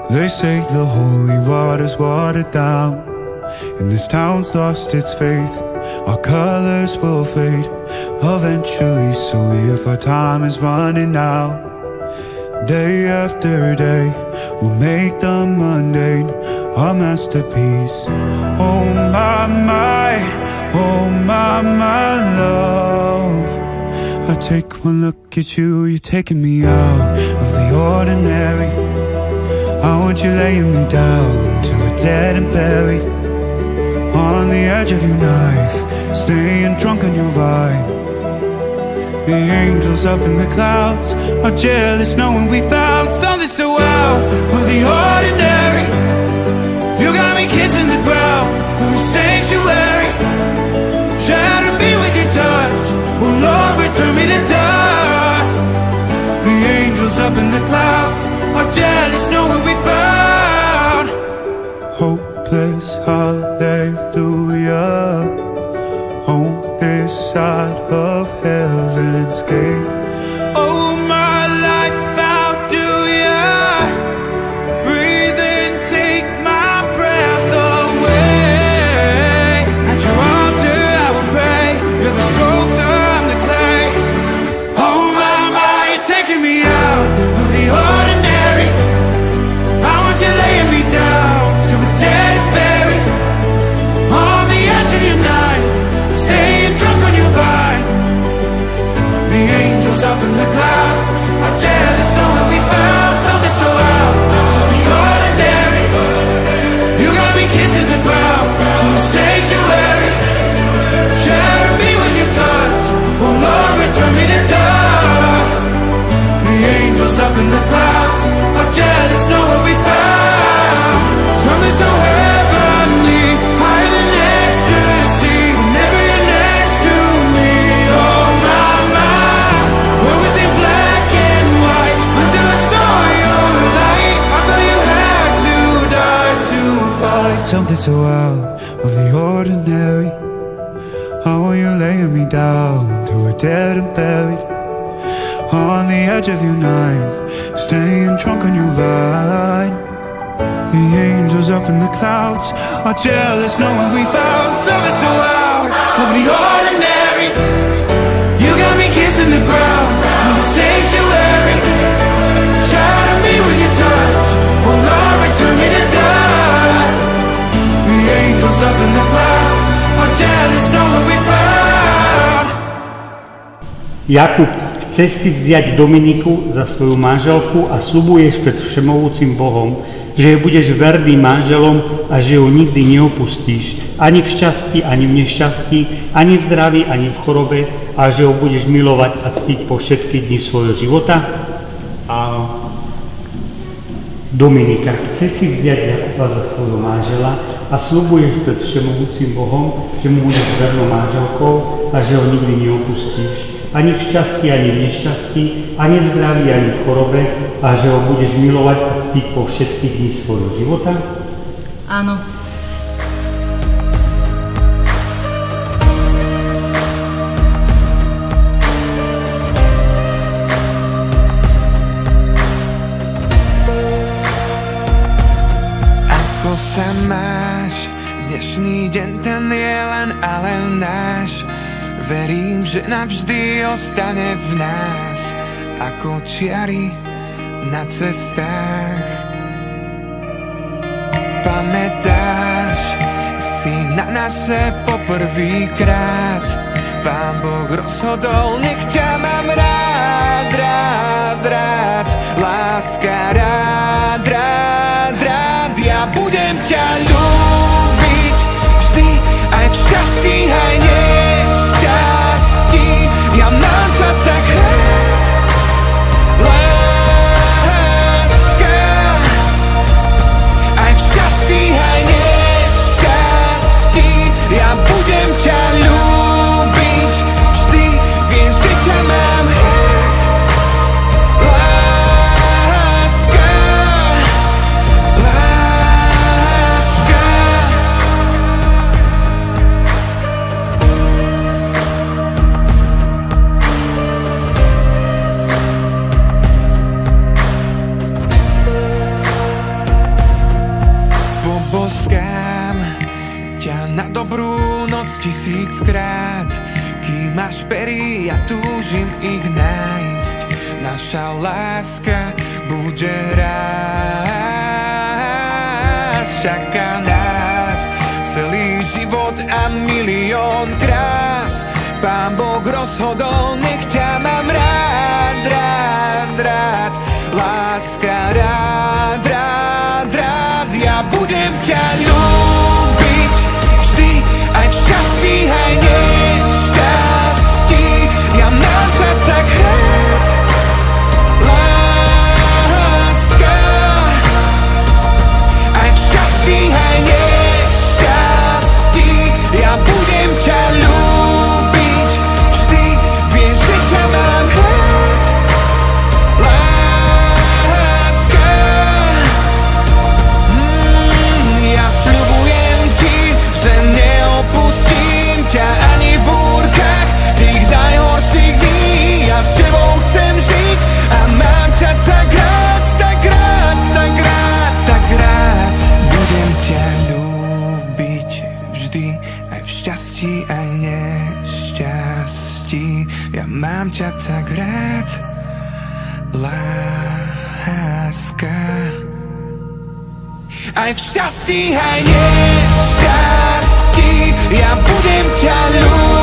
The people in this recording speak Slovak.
They say the holy water's watered down, and this town's lost its faith. Our colors will fade eventually, so if our time is running out, day after day we'll make the mundane our masterpiece. Oh my, oh my love, I take one look at you, you're taking me out of the ordinary. I want you laying me down till we're dead and buried, on the edge of your knife, staying drunk on your vine. The angels up in the clouds are jealous knowing we found something so out of the ordinary. You got me kissing the ground of a sanctuary, shatter me with your touch, oh Lord, return me to dust. The angels up in the clouds are jealous knowing we found hopeless hallelujah on this side of heaven's gate. Oh my life, how do ya breathe and take my breath away? At your altar I will pray, you're the sculptor, I'm the clay. Oh my, you're taking me out of the ordinary. I want you laying me down till we're dead and buried, on the edge of your knife, staying drunk on your vine. The angels up in the clouds are jealous knowing we found something so out of the ordinary. You got me kissing the ground in the sanctuary, shatter me with your touch, oh Lord, return me to dust. The angels up in the clouds are jealous knowing we found something so heavenly, higher than ecstasy, whenever you're next to me. Oh my, what was in black and white until I saw your light? I thought you had to die to fight something so out of the ordinary. I want you laying me down till we're dead and buried, on the edge of your knife, staying drunk on your vine. The angels up in the clouds are jealous knowing we found something so out of the ordinary. You got me kissing the ground in the sanctuary, shatter me with your touch, oh Lord, return me to dust. The angels up in the clouds are jealous knowing we found. Jakub, chceš si vziať Dominiku za svoju manželku a sľubuješ pred všemohúcim Bohom, že jej budeš verným manželom a že ju nikdy neopustíš, ani v šťastí, ani v nešťastí, ani v zdraví, ani v chorobe, a že ho budeš milovať a ctiť po všetky dni svojho života? Áno. Dominika, chceš si vziať Jakuba za svojho manžela a sľubuješ pred všemohúcim Bohom, že mu budeš vernou manželkou a že ho nikdy neopustíš, ani v šťastí, ani v nešťastí, ani v zdraví, ani v chorobe, a že ho budeš milovať a ctiť po všetky dni svojho života? Áno. Ako sa máš? Dnešný deň ten je len a len náš. Verím, že navždy ostane v nás ako čiary na cestách. Pamätáš si na naše poprvýkrát? Pán Boh rozhodol, nech ťa mám rád, rád, rád. Láska, rád, rád, rád. Ja budem ťa ľúbiť vždy, aj v šťastí, aj nešťastí. Ja mám ťa tak rád, láska, aj v šťastí, aj nešťastí. Ja budem ťa ľúbiť vždy, viem, že ťa mám rád, láska, 1000-krát. Kým máš pery, ja túžim ich nájsť. Naša láska bude rásť. Čaká nás celý život a milión krás. Pán Boh rozhodol, nech ťa mám rád, rád, rád. Láska, rád, rád, rád. Ja budem ťa ľúbiť vždy, aj v šťastí, aj nešťastí. Ja mám ťa tak rád, láska. Aj v šťastí, aj nešťastí. Ja budem ťa ľúbiť vždy, vieš, že ťa mám rád, láska. Ja sľubujem ti, že neopustím ťa ani v búrkach tých najhorších dní. Ja s tebou chcem žiť a mám ťa tak rád, tak rád, tak rád, tak rád. Budem ťa ľúbiť vždy, aj v šťastí, aj nešťastí. Ja mám ťa tak rád, láska. Aj v šťastí, aj nešťastí. Ja budem ťa ľúbiť